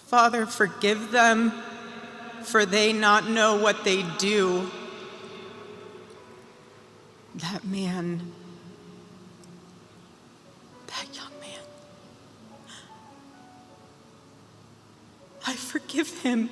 Father, forgive them, for they not know what they do. That man, that young man, I forgive him.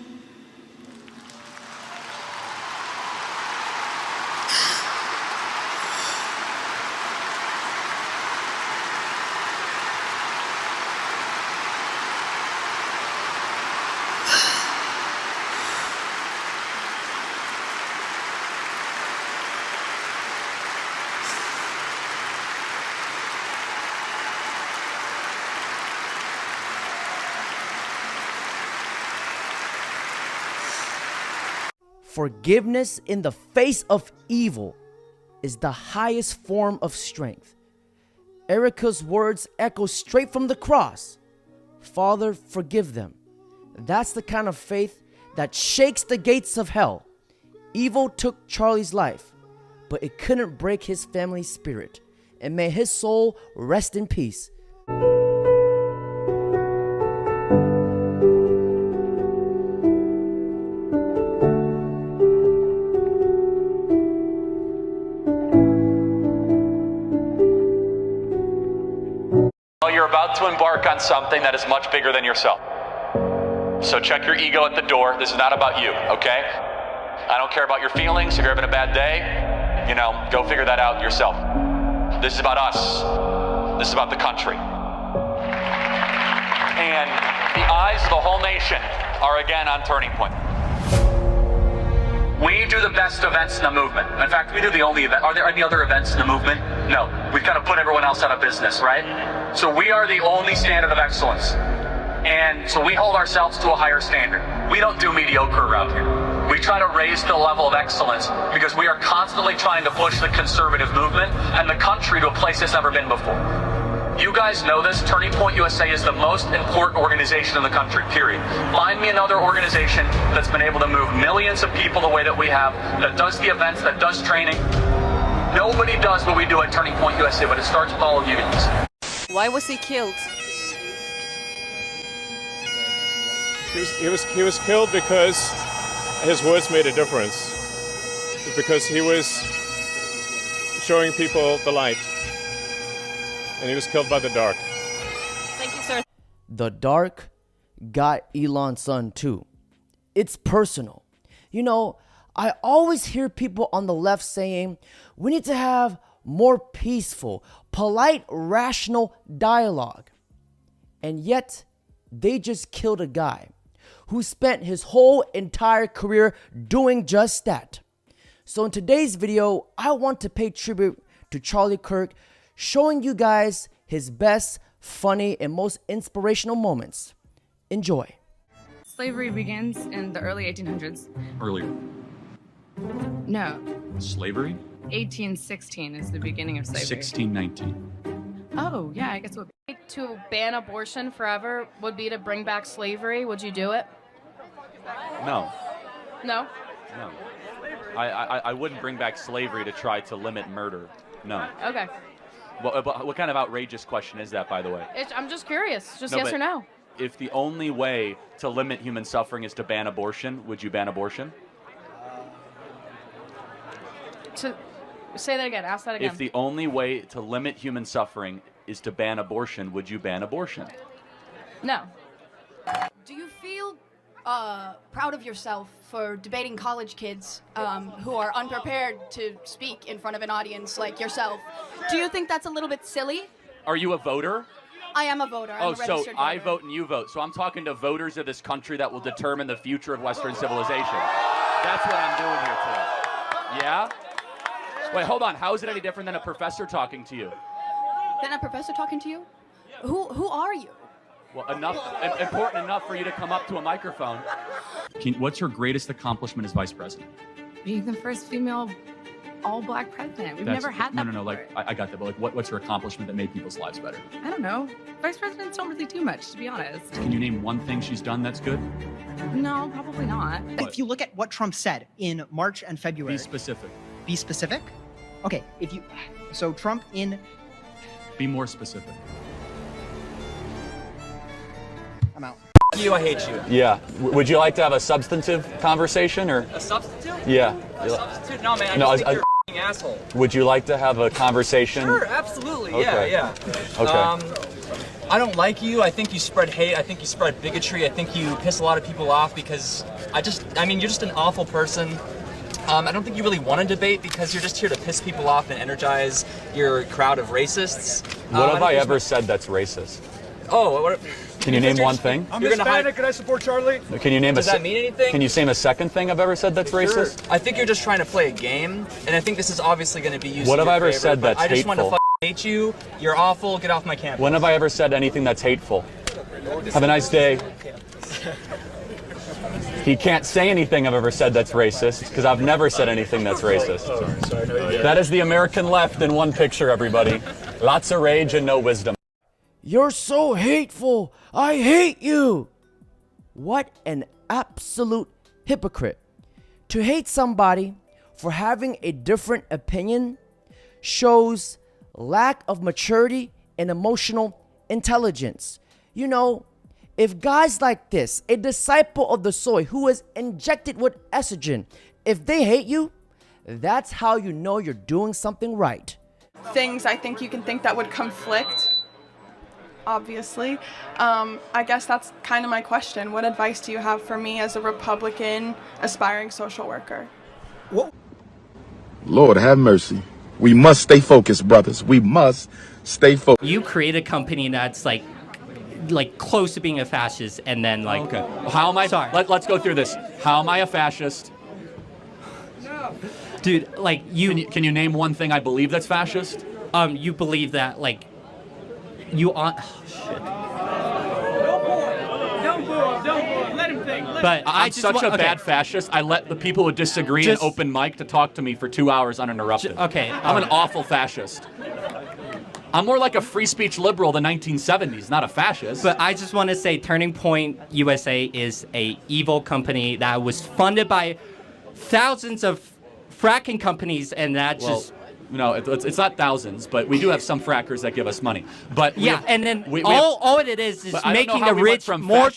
Forgiveness in the face of evil is the highest form of strength. Erica's words echo straight from the cross. Father, forgive them. That's the kind of faith that shakes the gates of hell. Evil took Charlie's life, but it couldn't break his family's spirit. And may his soul rest in peace. You're about to embark on something that is much bigger than yourself. So check your ego at the door. This is not about you, okay? I don't care about your feelings. If you're having a bad day, go figure that out yourself. This is about us. This is about the country. And the eyes of the whole nation are again on Turning Point. We do the best events in the movement. In fact, we do the only event. Are there any other events in the movement? No. We've got to put everyone else out of business, right? So we are the only standard of excellence. And so we hold ourselves to a higher standard. We don't do mediocre around here. We try to raise the level of excellence because we are constantly trying to push the conservative movement and the country to a place it's never been before. You guys know this. Turning Point USA is the most important organization in the country, period. Find me another organization that's been able to move millions of people the way that we have, that does the events, that does training. Nobody does what we do at Turning Point USA, but it starts with all of you guys. Why was he killed? He was killed because his words made a difference. Because he was showing people the light. And he was killed by the dark. Thank you, sir. The dark got Elon's son too. It's personal. I always hear people on the left saying we need to have more peaceful, polite, rational dialogue. And yet, they just killed a guy who spent his whole entire career doing just that. So in today's video, I want to pay tribute to Charlie Kirk, showing you guys his best, funny, and most inspirational moments. Enjoy. Slavery begins in the early 1800s. Earlier. No, Slavery? 1816 is the beginning of slavery. 1619. Oh, yeah, I guess it would be. To ban abortion forever would be to bring back slavery. Would you do it? No. No? No. I wouldn't bring back slavery to try to limit murder. No. Okay. What kind of outrageous question is that, by the way? I'm just curious. Just No, yes but or no. If the only way to limit human suffering is to ban abortion, would you ban abortion? Say that again. Ask that again. If the only way to limit human suffering is to ban abortion, would you ban abortion? No. Do you feel proud of yourself for debating college kids who are unprepared to speak in front of an audience like yourself? Do you think that's a little bit silly? Are you a voter? I am a voter. I'm a registered voter. I vote and you vote. So I'm talking to voters of this country that will determine the future of Western civilization. That's what I'm doing here today. Yeah? Wait, hold on. How is it any different than a professor talking to you? Than a professor talking to you? Who are you? Well, important enough for you to come up to a microphone. What's her greatest accomplishment as vice president? Being the first female all-black president. We've never had that No, before. like, I got that, but like, what's her accomplishment that made people's lives better? I don't know. Vice presidents don't really do much, to be honest. Can you name one thing she's done that's good? No, probably not. If you look at what Trump said in March and February. Be specific. Be specific? Okay, so Trump in... Be more specific. I'm out. You, I hate you. Yeah. Would you like to have a substantive conversation or? A substitute? Yeah. A substitute? No, man. No, I just think you're an asshole. Would you like to have a conversation? Sure, absolutely. Okay. Yeah. Okay. I don't like you. I think you spread hate. I think you spread bigotry. I think you piss a lot of people off because I mean, you're just an awful person. I don't think you really want to debate because you're just here to piss people off and energize your crowd of racists. What have I ever said that's racist? Oh, what? Can you name one thing? I'm Hispanic. Can I support Charlie? Can you name Does that mean anything? Can you name a second thing I've ever said that's racist? I think you're just trying to play a game, and I think this is obviously going to be used. What in have I your ever favor, said but that's I just want to hateful? hate you. You're awful. Get off my campus. When have I ever said anything that's hateful? Have a nice day. He can't say anything I've ever said that's racist, because I've never said anything that's racist. That is the American left in one picture, everybody. Lots of rage and no wisdom. You're so hateful. I hate you. What an absolute hypocrite. To hate somebody for having a different opinion shows lack of maturity and emotional intelligence. You know, if guys like this, a disciple of the soy who is injected with estrogen, if they hate you, that's how you know you're doing something right. Things I think you can think that would conflict, obviously. I guess that's kind of my question. What advice do you have for me as a Republican aspiring social worker? Lord have mercy. We must stay focused, brothers. We must stay focused. You create a company that's like close to being a fascist, and then like. Okay. How am I? Sorry. Let's go through this. How am I a fascist? Dude, like you. Can you name one thing I believe that's fascist? You believe that like you on. Oh, shit. Don't boo. Let him think. But I'm such a bad fascist. I let the people who disagree in open mic to talk to me for 2 hours uninterrupted. Okay. I'm an awful fascist. I'm more like a free speech liberal of the 1970s, not a fascist. But I just want to say Turning Point USA is a evil company that was funded by thousands of fracking companies, and that just... No, it's not thousands, but we do have some frackers that give us money. But yeah, and then all it is making the rich more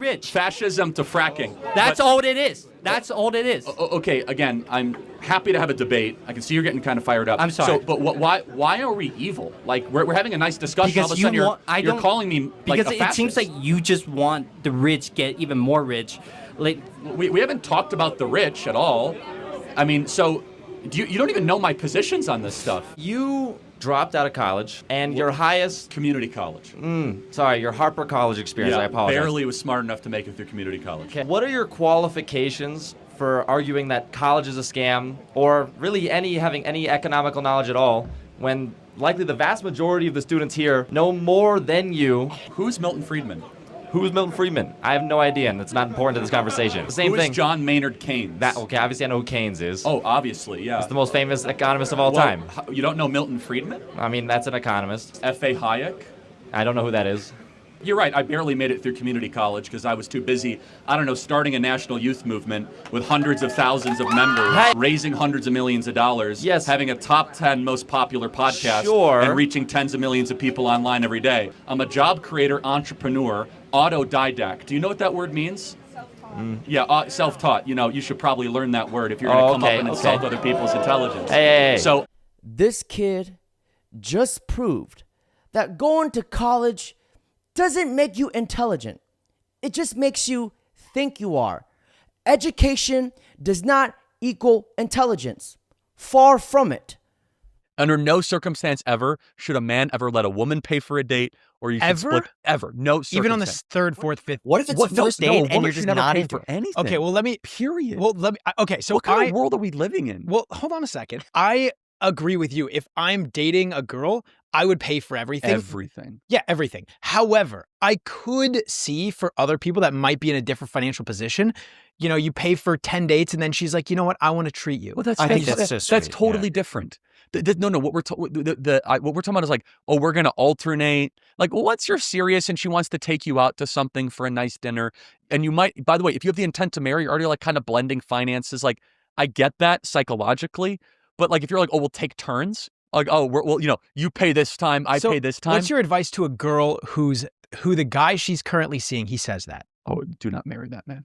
rich. Fascism to fracking. That's all it is. That's all it is. Okay, again, I'm happy to have a debate. I can see you're getting kind of fired up. I'm sorry. So, but why are we evil? Like, we're having a nice discussion. Because all of a sudden you're calling me like because a fascist. It seems like you just want the rich get even more rich. Like we haven't talked about the rich at all. I mean, so you don't even know my positions on this stuff. You dropped out of college, and your highest... Community college. Sorry, your Harper College experience, Yeah, I apologize. barely was smart enough to make it through community college. Okay. What are your qualifications for arguing that college is a scam, or really having any economical knowledge at all, when likely the vast majority of the students here know more than you? Who's Milton Friedman? Who's Milton Friedman? I have no idea, and it's not important to this conversation. Same Who thing. is John Maynard Keynes? Okay, obviously I know who Keynes is. Oh, obviously, yeah. He's the most famous economist of all time. You don't know Milton Friedman? I mean, that's an economist. F.A. Hayek? I don't know who that is. You're right, I barely made it through community college because I was too busy, starting a national youth movement with hundreds of thousands of members, raising hundreds of millions of dollars, having a top 10 most popular podcast, and reaching tens of millions of people online every day. I'm a job creator, entrepreneur, autodidact. Do you know what that word means? Yeah, self-taught. You should probably learn that word if you're going to come up and insult other people's intelligence. Hey. So this kid just proved that going to college doesn't make you intelligent. It just makes you think you are. Education does not equal intelligence. Far from it. Under no circumstance ever should a man ever let a woman pay for a date, or you should split ever. No circumstance. Even on the third, fourth, fifth. What if it's the first date and you're just not into for anything? Okay, well let me. Period. Well, let me. Okay, so what kind of world are we living in? Well, hold on a second. I agree with you. If I'm dating a girl, I would pay for everything. Everything. Yeah, everything. However, I could see for other people that might be in a different financial position, you pay for 10 dates and then she's like, you know what, I want to treat you. Well, I think that's totally different. No, what we're talking about is like, oh, we're going to alternate. Like, well, what's your serious and she wants to take you out to something for a nice dinner. And you might, by the way, if you have the intent to marry, you're already like kind of blending finances. Like, I get that psychologically. But like, if you're like, oh, we'll take turns. Like, oh, you pay this time, I pay this time. What's your advice to a girl who the guy she's currently seeing, he says that? Oh, do not marry that man.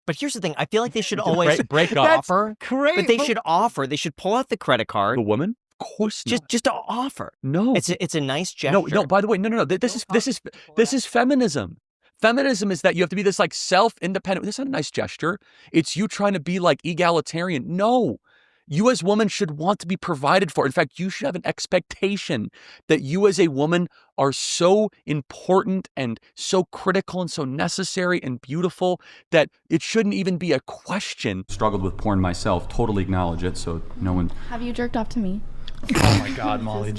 But here's the thing. I feel like they should always break up. offer. Crazy. But they should offer. They should pull out the credit card. The woman? Of course not. Just to offer. No. It's a nice gesture. No. By the way, no. This is feminism. Feminism is that you have to be this like self-independent. This is not a nice gesture. It's you trying to be like egalitarian. No. You as women should want to be provided for. In fact, you should have an expectation that you as a woman are so important and so critical and so necessary and beautiful that it shouldn't even be a question. Struggled with porn myself. Totally acknowledge it. So no one. Have you jerked off to me? Oh my God, Molly.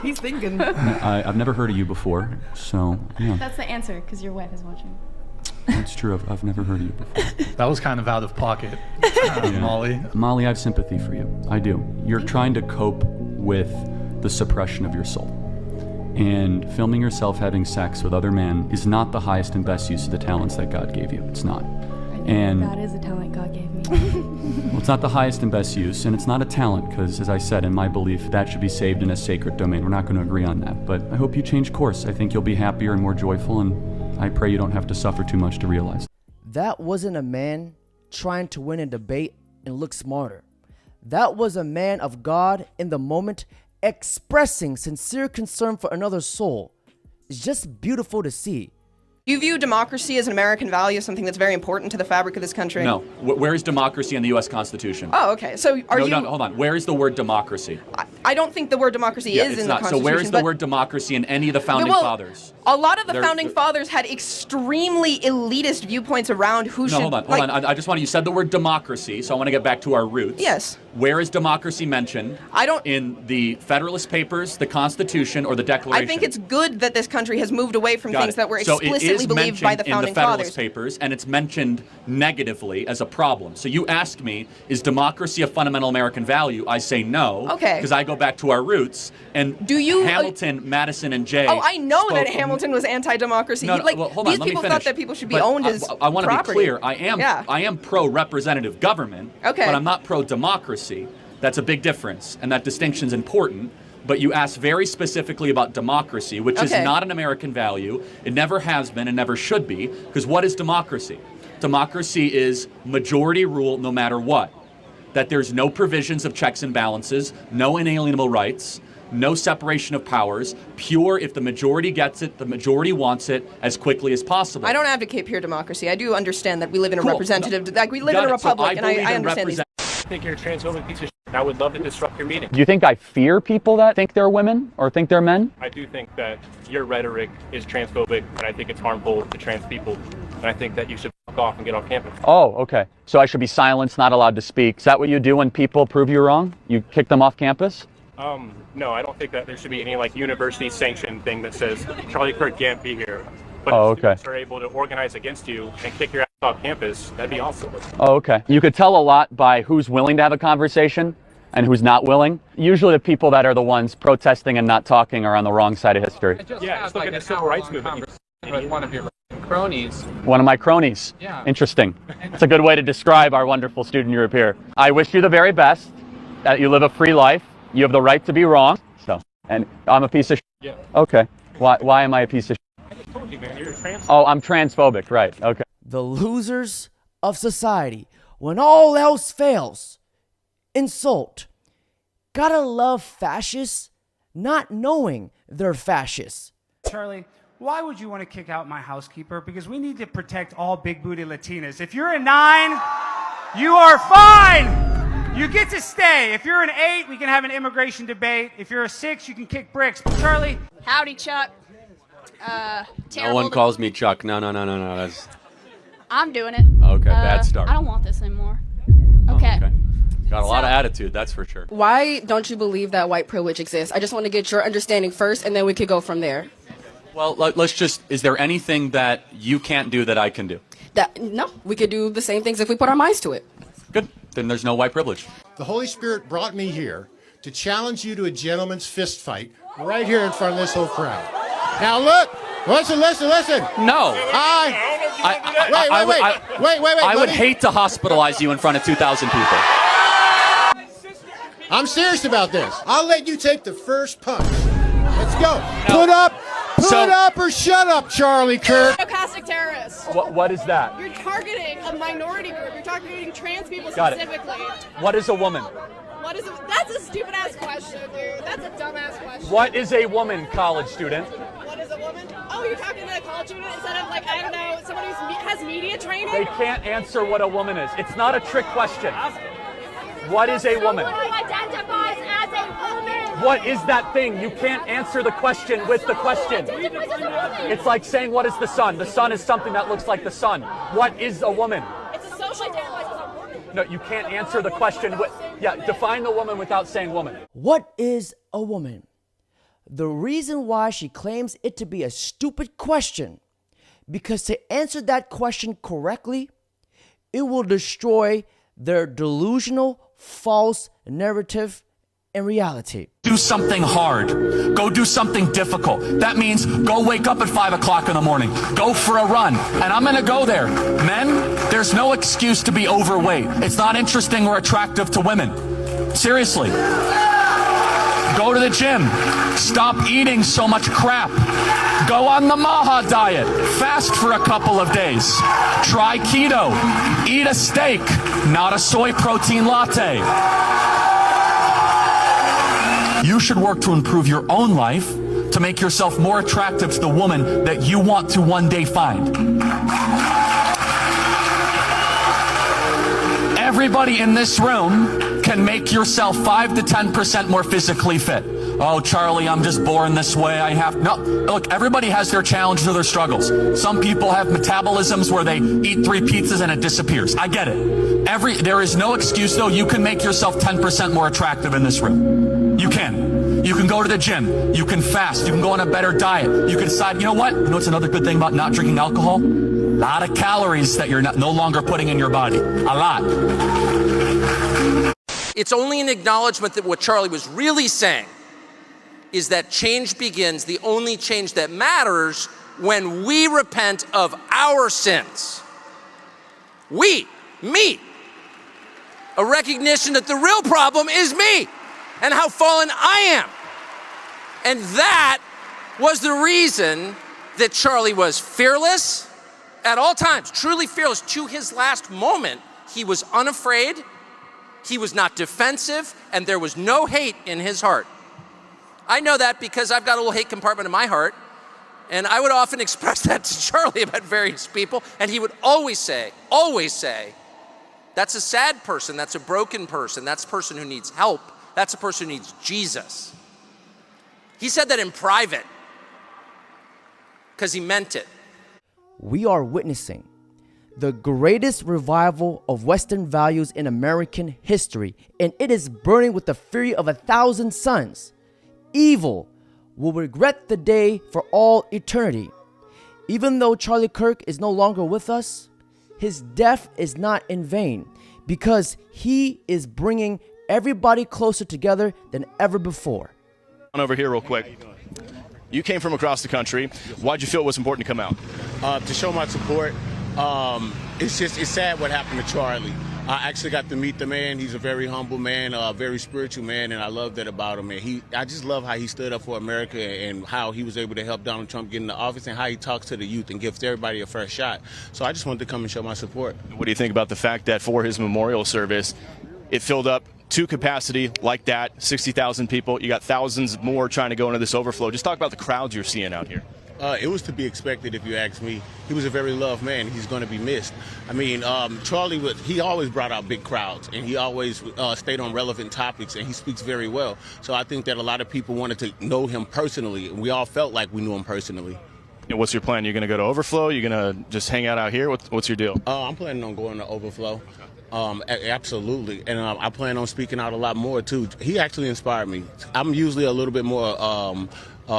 He's thinking. I've never heard of you before. So yeah. That's the answer, because your wife is watching. That's true. I've never heard of you before. That was kind of out of pocket, Molly. Molly, I have sympathy for you. I do. You're trying to cope with the suppression of your soul. And filming yourself having sex with other men is not the highest and best use of the talents that God gave you. It's not. And that is a talent God gave me. well, it's not the highest and best use, and it's not a talent because, as I said, in my belief, that should be saved in a sacred domain. We're not going to agree on that. But I hope you change course. I think you'll be happier and more joyful, and I pray you don't have to suffer too much to realize. That wasn't a man trying to win a debate and look smarter. That was a man of God in the moment expressing sincere concern for another's soul. It's just beautiful to see. You view democracy as an American value, something that's very important to the fabric of this country? No. Where is democracy in the U.S. Constitution? Oh, okay. So are you... No, hold on. Where is the word democracy? I don't think the word democracy is in the Constitution. So where is the word democracy in any of the founding fathers? A lot of the founding fathers had extremely elitist viewpoints around who should... No, hold on. I just want to... You said the word democracy, so I want to get back to our roots. Yes. Where is democracy mentioned? I don't... In the Federalist Papers, the Constitution, or the Declaration? I think it's good that this country has moved away from things that were explicitly believed by the founding in the Federalist fathers. Papers, and it's mentioned negatively as a problem. So you ask me, is democracy a fundamental American value? I say no. Okay. Because I go back to our roots. And Hamilton, Madison, and Jay... Oh, I know that Hamilton was anti-democracy. No, well, hold on, these let me people finish. thought that people should be owned as I want to be property. clear. I am pro-representative government, okay. But I'm not pro-democracy. That's a big difference, and that distinction's important. But you asked very specifically about democracy, which is not an American value. It never has been and never should be, because what is democracy? Democracy is majority rule no matter what. That there's no provisions of checks and balances, no inalienable rights, no separation of powers, pure if the majority gets it, the majority wants it as quickly as possible. I don't advocate pure democracy. I do understand that we live in a representative, like we live in a republic, and I understand these. I think you're a transphobic piece of shit. I would love to disrupt your meeting. Do you think I fear people that think they're women or think they're men? I do think that your rhetoric is transphobic, and I think it's harmful to trans people. And I think that you should fuck off and get off campus. Oh, okay. So I should be silenced, not allowed to speak. Is that what you do when people prove you wrong? You kick them off campus? No, I don't think that there should be any like university sanctioned thing that says Charlie Kirk can't be here. But if students are able to organize against you and kick your ass off campus, that'd be awesome. Oh, okay. You could tell a lot by who's willing to have a conversation and who's not willing. Usually the people that are the ones protesting and not talking are on the wrong side of history. Yeah, just look at the civil rights movement. With one of your cronies. One of my cronies. Yeah. Interesting. It's a good way to describe our wonderful student group here. I wish you the very best, that you live a free life. You have the right to be wrong. So, and I'm a piece of Yeah. Okay. Why am I a piece of I just told you, man, you're a transphobic. Oh, I'm transphobic, right. Okay. The losers of society, when all else fails. Insult. Gotta love fascists, not knowing they're fascists. Charlie, why would you want to kick out my housekeeper? Because we need to protect all big booty Latinas. If you're a 9, you are fine. You get to stay. If you're an 8, we can have an immigration debate. If you're a 6, you can kick bricks. But Charlie. Howdy, Chuck. No one calls me Chuck. No. That's... I'm doing it. Okay, bad start. I don't want this anymore. Okay. Got a lot of attitude, that's for sure. Why don't you believe that white privilege exists? I just want to get your understanding first, and then we could go from there. Well, let's just, is there anything that you can't do that I can do? No, we could do the same things if we put our minds to it. Good. Then there's no white privilege. The Holy Spirit brought me here to challenge you to a gentleman's fist fight right here in front of this whole crowd. Now look, listen. No. Wait. I would hate to hospitalize you in front of 2,000 people. I'm serious about this. I'll let you take the first punch. Let's go. Put up Put up or shut up, Charlie Kirk. Sarcastic terrorist. What is that? You're targeting a minority group. You're targeting trans people Got it. specifically. What is a woman? What is it? That's a stupid ass question, dude. That's a dumb ass question. What is a woman, college student? What is a woman? Oh, you're talking to a college student instead of like, I don't know, someone who has media training? They can't answer what a woman is. It's not a trick question. What is a woman? Someone who identifies as a woman. What is that thing? You can't answer the question with the question. It's like saying, what is the sun? The sun is something that looks like the sun. What is a woman? It's a social identifies as a woman. No, you can't answer the question with, define the woman without saying woman. What is a woman? The reason why she claims it to be a stupid question, because to answer that question correctly, it will destroy their delusional, false narrative and reality. Do something hard. Go do something difficult. That means go wake up at 5 o'clock in the morning. Go for a run. And I'm going to go there. Men, there's no excuse to be overweight. It's not interesting or attractive to women. Seriously. Go to the gym. Stop eating so much crap. Go on the Maha diet. Fast for a couple of days. Try keto. Eat a steak, not a soy protein latte. You should work to improve your own life to make yourself more attractive to the woman that you want to one day find. Everybody in this room can make yourself 5 to 10% more physically fit. Oh, Charlie, I'm just born this way. No, look, everybody has their challenges or their struggles. Some people have metabolisms where they eat 3 pizzas and it disappears. I get it. There is no excuse, though. You can make yourself 10% more attractive in this room. You can. You can go to the gym. You can fast. You can go on a better diet. You can decide, you know what? You know what's another good thing about not drinking alcohol? A lot of calories that you're no longer putting in your body. A lot. It's only an acknowledgement that what Charlie was really saying is that change begins, the only change that matters, when we repent of our sins. Me. A recognition that the real problem is me and how fallen I am. And that was the reason that Charlie was fearless at all times, truly fearless to his last moment. He was unafraid, he was not defensive, and there was no hate in his heart. I know that because I've got a little hate compartment in my heart, and I would often express that to Charlie about various people, and he would always say, that's a sad person, that's a broken person, that's a person who needs help, that's a person who needs Jesus. He said that in private because he meant it. We are witnessing the greatest revival of Western values in American history, and it is burning with the fury of 1,000 suns. Evil will regret the day for all eternity. Even though Charlie Kirk is no longer with us, his death is not in vain, because he is bringing everybody closer together than ever before. On over here real quick. You came from across the country. Why'd you feel it was important to come out? To show my support. It's sad what happened to Charlie. I actually got to meet the man. He's a very humble man, a very spiritual man, and I love that about him. And I just love how he stood up for America and how he was able to help Donald Trump get into office and how he talks to the youth and gives everybody a fair shot. So I just wanted to come and show my support. What do you think about the fact that for his memorial service, it filled up to capacity like that, 60,000 people. You got thousands more trying to go into this overflow. Just talk about the crowds you're seeing out here. It was to be expected, if you ask me. He was a very loved man. He's going to be missed. I mean, Charlie, he always brought out big crowds, and he always stayed on relevant topics, and he speaks very well. So I think that a lot of people wanted to know him personally, and we all felt like we knew him personally. And what's your plan? You're going to go to Overflow? You're going to just hang out here? What's your deal? I'm planning on going to Overflow. Absolutely. And I plan on speaking out a lot more, too. He actually inspired me. I'm usually a little bit more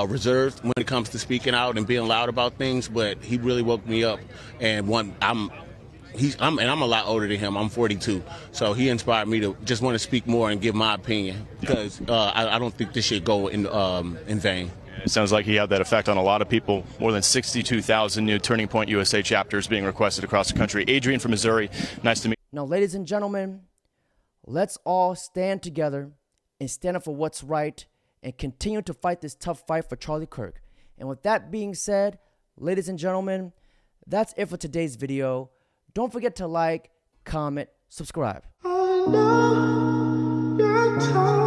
reserved when it comes to speaking out and being loud about things, but he really woke me up. And I'm a lot older than him. I'm 42. So he inspired me to just want to speak more and give my opinion, because I don't think this should go in vain. It sounds like he had that effect on a lot of people. More than 62,000 new Turning Point USA chapters being requested across the country. Adrian from Missouri, nice to meet you. Now, ladies and gentlemen, let's all stand together and stand up for what's right and continue to fight this tough fight for Charlie Kirk. And with that being said, ladies and gentlemen, that's it for today's video. Don't forget to like, comment, subscribe. I know you're tired.